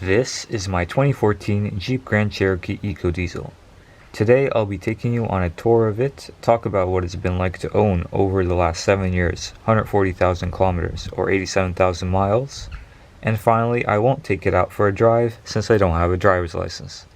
This is my 2014 Jeep Grand Cherokee EcoDiesel. Today I'll be taking you on a tour of it, talk about what it's been like to own over the last 7 years, 140,000 kilometers or 87,000 miles, and finally I won't take it out for a drive since I don't have a driver's license.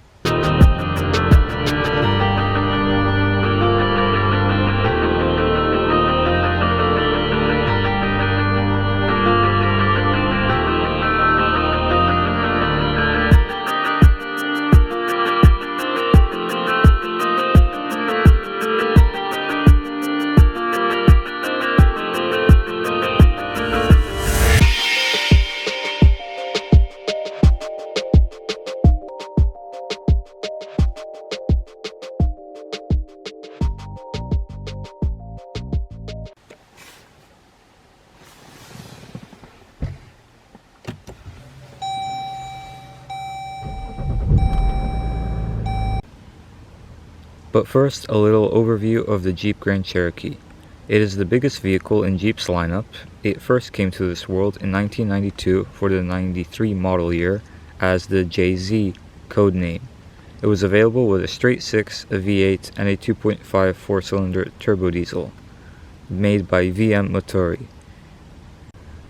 But first, a little overview of the Jeep Grand Cherokee. It is the biggest vehicle in Jeep's lineup. It first came to this world in 1992 for the 93 model year as the JZ code name. It was available with a straight 6, a V8, and a 2.5 four-cylinder turbodiesel, made by Motori.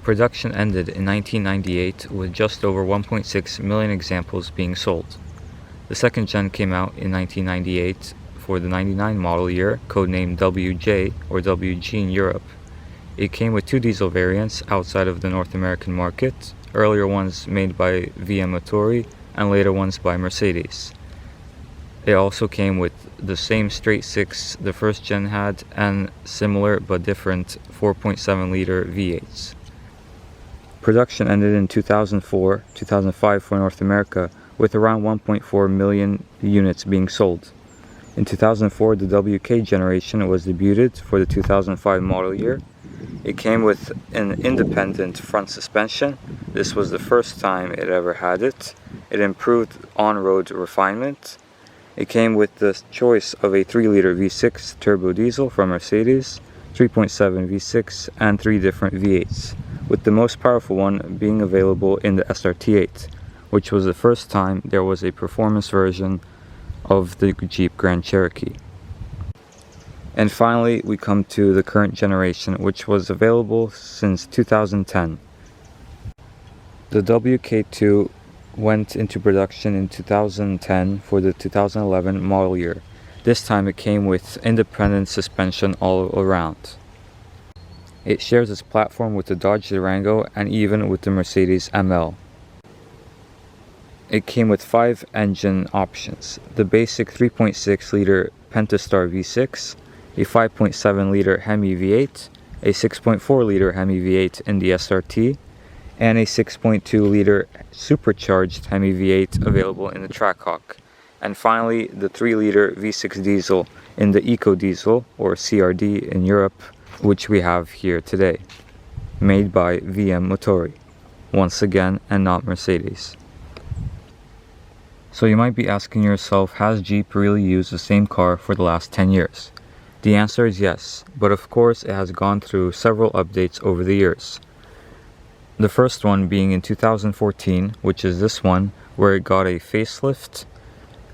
Production ended in 1998 with just over 1.6 million examples being sold. The second gen came out in 1998 for the 99 model year, codenamed WJ or WG in Europe. It came with two diesel variants outside of the North American market, earlier ones made by Motori and later ones by Mercedes. It also came with the same straight 6 the first gen had and similar but different 4.7 liter V8s. Production ended in 2004-2005 for North America with around 1.4 million units being sold. In 2004, the WK generation was debuted for the 2005 model year. It came with an independent front suspension. This was the first time it ever had it. It improved on-road refinement. It came with the choice of a 3-liter V6 turbo diesel from Mercedes, 3.7 V6, and 3 different V8s, with the most powerful one being available in the SRT8, which was the first time there was a performance version of the Jeep Grand Cherokee. And finally, we come to the current generation, which was available since 2010. The WK2 went into production in 2010 for the 2011 model year. This time it came with independent suspension all around. It shares its platform with the Dodge Durango and even with the Mercedes ML. It came with 5 engine options: the basic 3.6 liter Pentastar V6, a 5.7 liter Hemi V8, a 6.4 liter Hemi V8 in the SRT, and a 6.2 liter supercharged Hemi V8 available in the Trackhawk. And finally, the 3 liter V6 diesel in the EcoDiesel, or CRD in Europe, which we have here today, made by Motori, once again, and not Mercedes. So you might be asking yourself, has Jeep really used the same car for the last 10 years? The answer is yes, but of course it has gone through several updates over the years. The first one being in 2014, which is this one, where it got a facelift,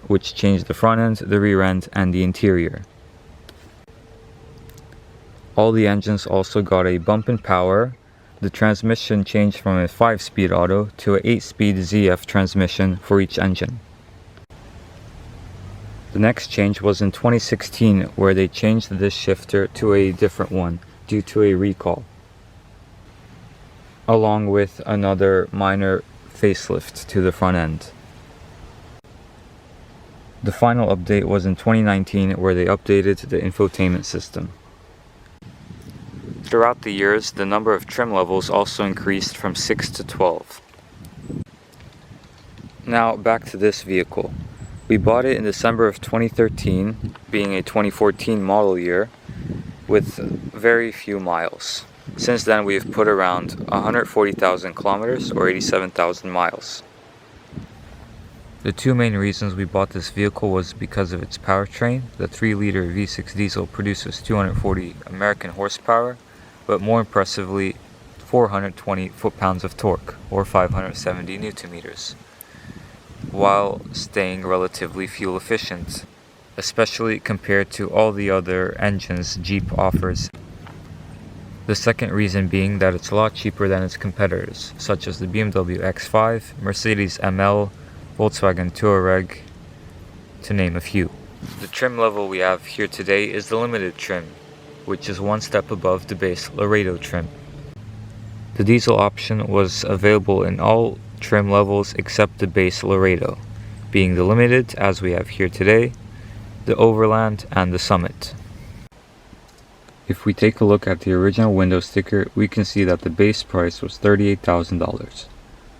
which changed the front end, the rear end, and the interior. All the engines also got a bump in power. The transmission changed from a 5-speed auto to an 8-speed ZF transmission for each engine. The next change was in 2016, where they changed this shifter to a different one due to a recall, along with another minor facelift to the front end. The final update was in 2019, where they updated the infotainment system. Throughout the years, the number of trim levels also increased from 6 to 12. Now back to this vehicle. We bought it in December of 2013, being a 2014 model year, with very few miles. Since then, we have put around 140,000 kilometers or 87,000 miles. The two main reasons we bought this vehicle was because of its powertrain. The 3-liter V6 diesel produces 240 American horsepower, but more impressively 420 foot-pounds of torque, or 570 Newton meters. while staying relatively fuel efficient, especially compared to all the other engines Jeep offers. The second reason being that it's a lot cheaper than its competitors, such as the BMW X5, Mercedes ML, Volkswagen Touareg, to name a few. The trim level we have here today is the limited trim, which is one step above the base Laredo trim. The diesel option was available in all trim levels except the base Laredo, being the limited, as we have here today, the Overland, and the Summit. If we take a look at the original window sticker, we can see that the base price was $38,000.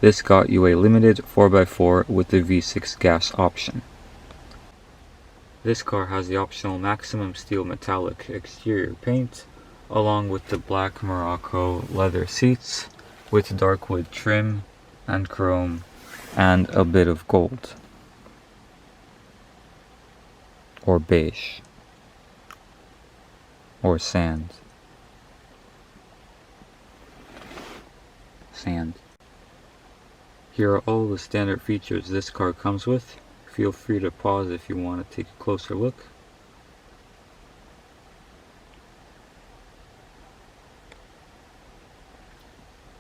This got you a limited 4x4 with the V6 gas option. This car has the optional maximum steel metallic exterior paint, along with the black Morocco leather seats with dark wood trim and chrome and a bit of gold or beige or sand. Here are all the standard features this car comes with. Feel free to pause if you want to take a closer look.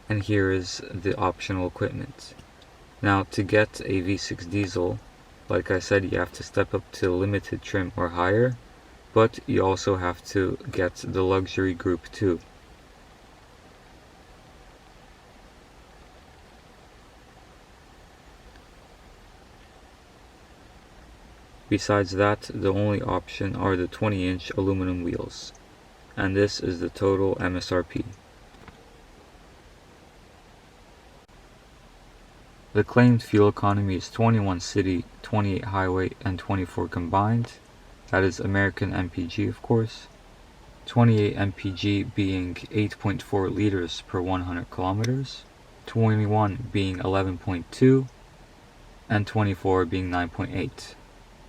And here is the optional equipment. Now, to get a V6 diesel, like I said, you have to step up to limited trim or higher, but you also have to get the luxury group 2. Besides that, the only option are the 20-inch aluminum wheels, and this is the total MSRP. The claimed fuel economy is 21 city, 28 highway, and 24 combined. That is American MPG, of course. 28 MPG being 8.4 liters per 100 kilometers, 21 being 11.2, and 24 being 9.8.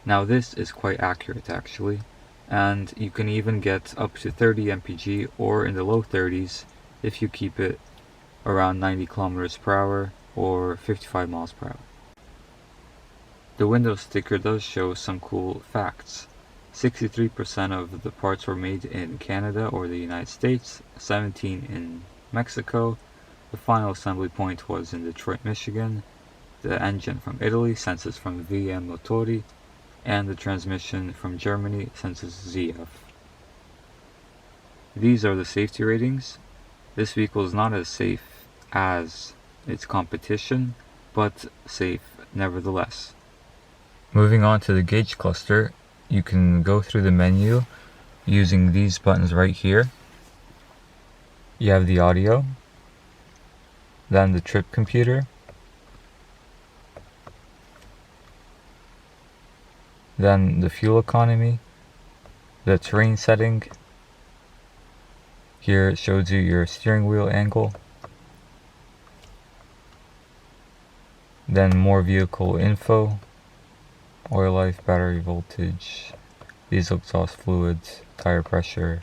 Now this is quite accurate actually, and you can even get up to 30 mpg or in the low 30s if you keep it around 90 kilometers per hour or 55 miles per hour. The window sticker does show some cool facts. 63% of the parts were made in Canada or the United States, 17 in Mexico, the final assembly point was in Detroit, Michigan, the engine from Italy, since it's from VM Motori, and the transmission from Germany, since it's ZF. These are the safety ratings. This vehicle is not as safe as its competition, but safe nevertheless. Moving on to the gauge cluster, you can go through the menu using these buttons right here. You have the audio, then the trip computer, then the fuel economy, the terrain setting. Here it shows you your steering wheel angle, then more vehicle info, oil life, battery voltage, diesel exhaust fluids, tire pressure,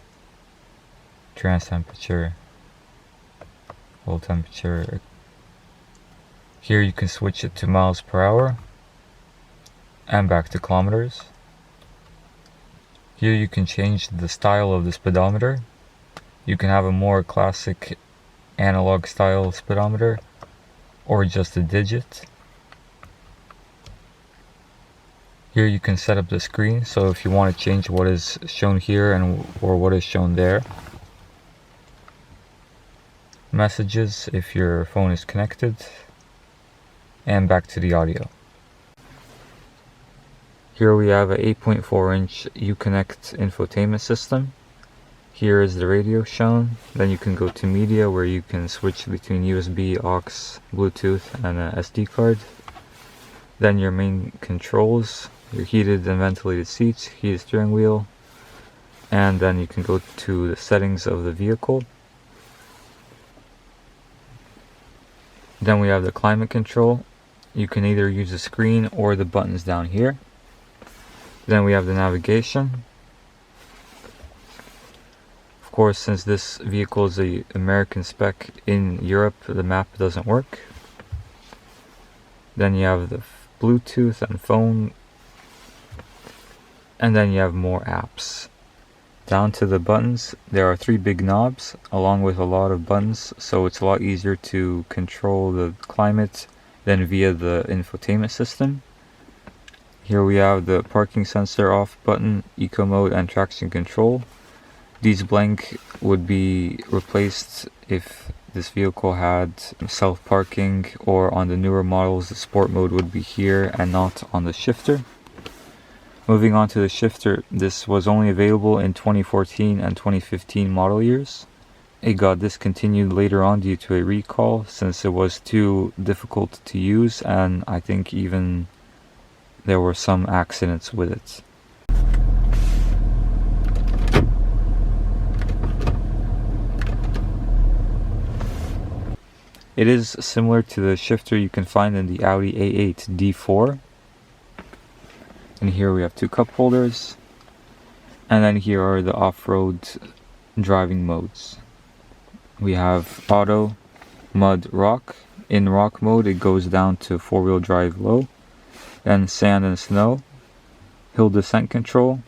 trans temperature, oil temperature. Here you can switch it to miles per hour and back to kilometers. Here you can change the style of the speedometer. You can have a more classic analog style speedometer or just a digit. Here you can set up the screen, so if you want to change what is shown here or what is shown there. Messages if your phone is connected, and back to the audio. Here we have a 8.4-inch Uconnect infotainment system. Here is the radio shown. Then you can go to media, where you can switch between USB, aux, Bluetooth, and a SD card. Then your main controls, your heated and ventilated seats, heated steering wheel, and then you can go to the settings of the vehicle. Then we have the climate control. You can either use the screen or the buttons down here. Then we have the navigation. Of course, since this vehicle is a American spec in Europe, the map doesn't work. Then you have the Bluetooth and phone, and then you have more apps. Down to the buttons, there are 3 big knobs along with a lot of buttons, so it's a lot easier to control the climate than via the infotainment system. Here we have the parking sensor off button, eco mode, and traction control. These blank would be replaced if this vehicle had self-parking, or on the newer models the sport mode would be here and not on the shifter. Moving on to the shifter, this was only available in 2014 and 2015 model years. It got discontinued later on due to a recall since it was too difficult to use, and I think even there were some accidents with it. It is similar to the shifter you can find in the Audi A8 D4. And here we have 2 cup holders. And then here are the off-road driving modes. We have auto, mud, rock. In rock mode it goes down to 4-wheel drive low. Then sand and snow, hill descent control.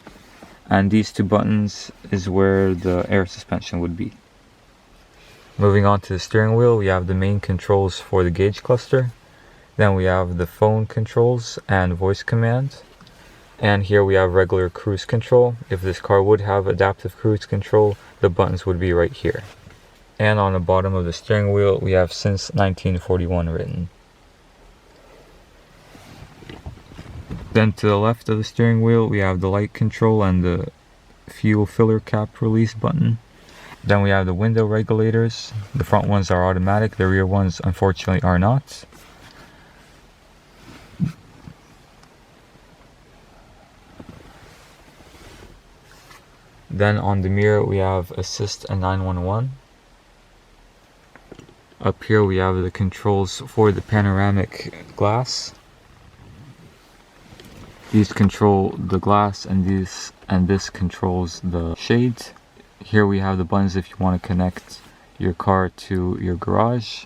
And these 2 buttons is where the air suspension would be. Moving on to the steering wheel, we have the main controls for the gauge cluster. Then we have the phone controls and voice command. And here we have regular cruise control. If this car would have adaptive cruise control, the buttons would be right here. And on the bottom of the steering wheel, we have since 1941 written. Then to the left of the steering wheel, we have the light control and the fuel filler cap release button. Then we have the window regulators. The front ones are automatic, the rear ones unfortunately are not. Then on the mirror we have assist and 911. Up here we have the controls for the panoramic glass. These control the glass, and this controls the shades. Here we have the buttons if you want to connect your car to your garage.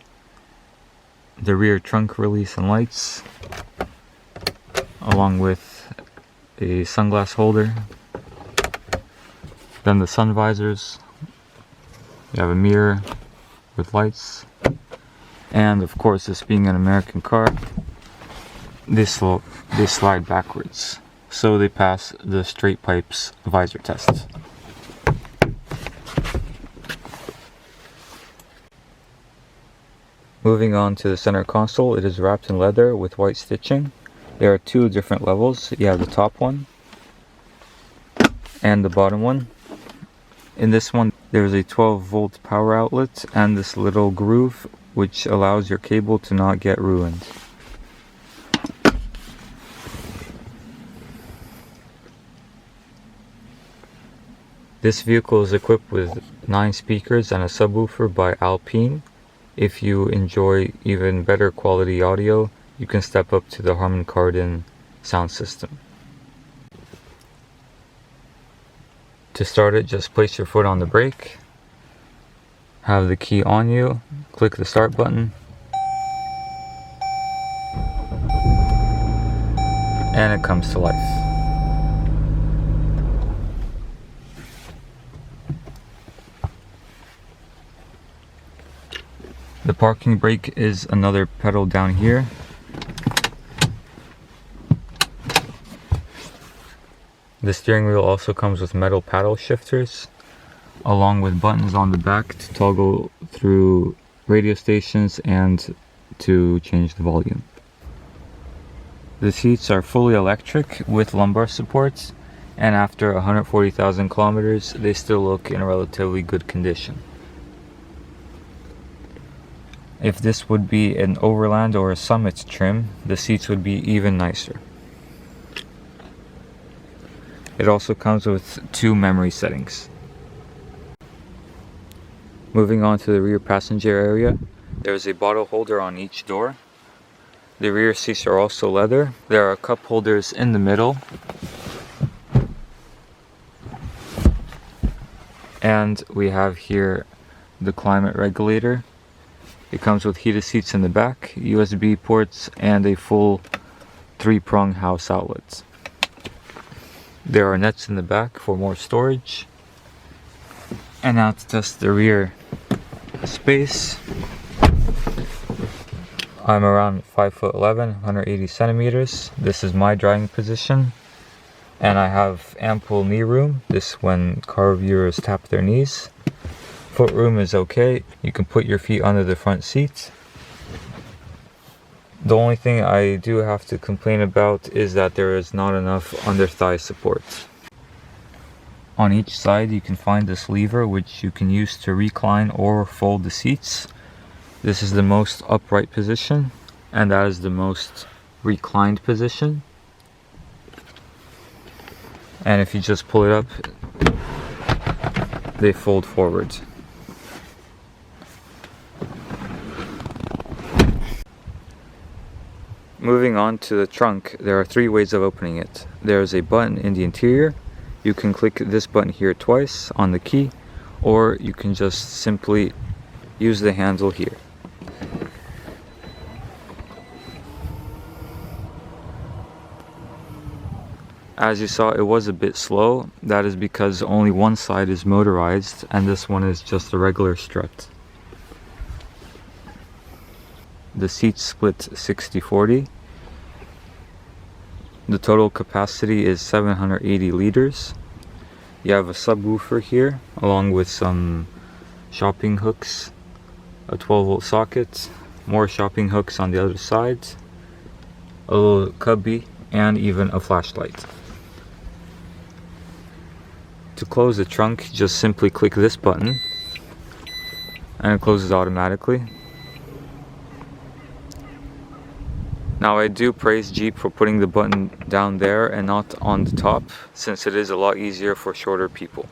The rear trunk release and lights, along with a sunglass holder. Then the sun visors. You have a mirror with lights. And of course, this being an American car, they slide backwards. So they pass the straight pipes visor test. Moving on to the center console, it is wrapped in leather with white stitching. There are 2 different levels. You have the top one and the bottom one. In this one, there is a 12-volt power outlet and this little groove which allows your cable to not get ruined. This vehicle is equipped with 9 speakers and a subwoofer by Alpine. If you enjoy even better quality audio, you can step up to the Harman Kardon sound system. To start it, just place your foot on the brake, have the key on you, click the start button, and it comes to life. The parking brake is another pedal down here. The steering wheel also comes with metal paddle shifters, along with buttons on the back to toggle through radio stations and to change the volume. The seats are fully electric with lumbar supports, and after 140,000 kilometers, they still look in relatively good condition. If this would be an Overland or a Summit trim, the seats would be even nicer. It also comes with 2 memory settings. Moving on to the rear passenger area, there is a bottle holder on each door. The rear seats are also leather. There are cup holders in the middle. And we have here the climate regulator. It comes with heated seats in the back, USB ports, and a full 3-prong house outlets. There are nets in the back for more storage. And now to test the rear space. I'm around 5'11", 180 centimeters. This is my driving position. And I have ample knee room. This when car reviewers tap their knees. Foot room is okay. You can put your feet under the front seat. The only thing I do have to complain about is that there is not enough under thigh support. On each side you can find this lever which you can use to recline or fold the seats. This is the most upright position and that is the most reclined position. And if you just pull it up, they fold forward. Moving on to the trunk, there are 3 ways of opening it. There is a button in the interior. You can click this button here twice on the key, or you can just simply use the handle here. As you saw, it was a bit slow. That is because only one side is motorized and this one is just a regular strut. The seats split 60-40. The total capacity is 780 liters. You have a subwoofer here along with some shopping hooks, a 12-volt socket, more shopping hooks on the other side, a little cubby, and even a flashlight. To close the trunk, just simply click this button and it closes automatically. Now I do praise Jeep for putting the button down there and not on the top, since it is a lot easier for shorter people.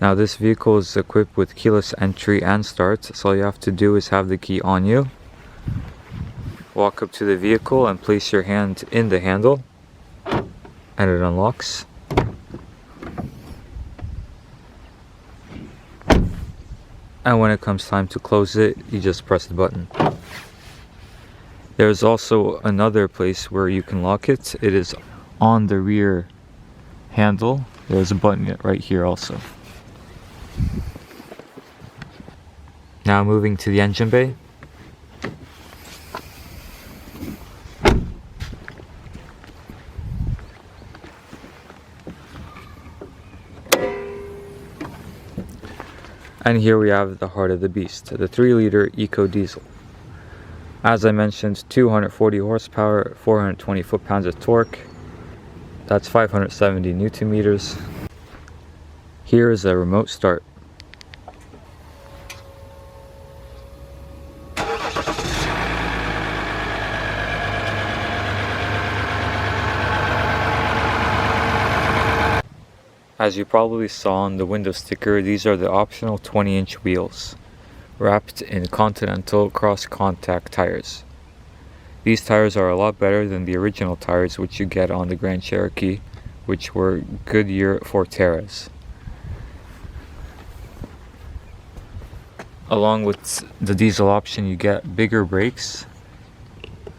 Now this vehicle is equipped with keyless entry and start, so all you have to do is have the key on you. Walk up to the vehicle and place your hand in the handle and it unlocks. And when it comes time to close it, you just press the button. There's also another place where you can lock it. It is on the rear handle. There's a button right here also. Now moving to the engine bay. And here we have the heart of the beast, the 3-liter EcoDiesel. As I mentioned, 240 horsepower, 420 foot-pounds of torque. That's 570 Newton meters. Here is a remote start. As you probably saw on the window sticker, these are the optional 20-inch wheels, wrapped in Continental cross-contact tires. These tires are a lot better than the original tires which you get on the Grand Cherokee, which were Goodyear Forteras. Along with the diesel option, you get bigger brakes.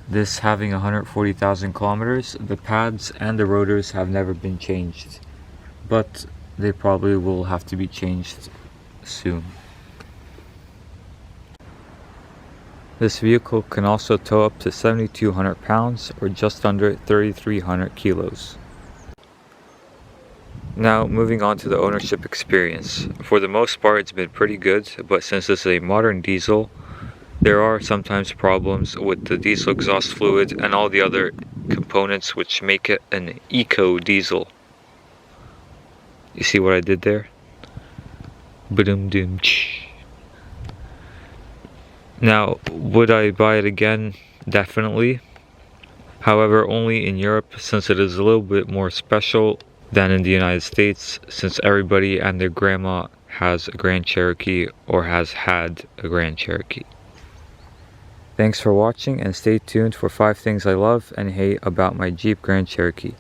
This having 140,000 kilometers, the pads and the rotors have never been changed, but they probably will have to be changed soon. This vehicle can also tow up to 7,200 pounds or just under 3,300 kilos. Now moving on to the ownership experience. For the most part it's been pretty good, but since this is a modern diesel, there are sometimes problems with the diesel exhaust fluid and all the other components which make it an eco-diesel. You see what I did there? Ba-dum-dum. Now, would I buy it again? Definitely. However, only in Europe, since it is a little bit more special than in the United States, since everybody and their grandma has a Grand Cherokee or has had a Grand Cherokee. Thanks for watching and stay tuned for 5 things I love and hate about my Jeep Grand Cherokee.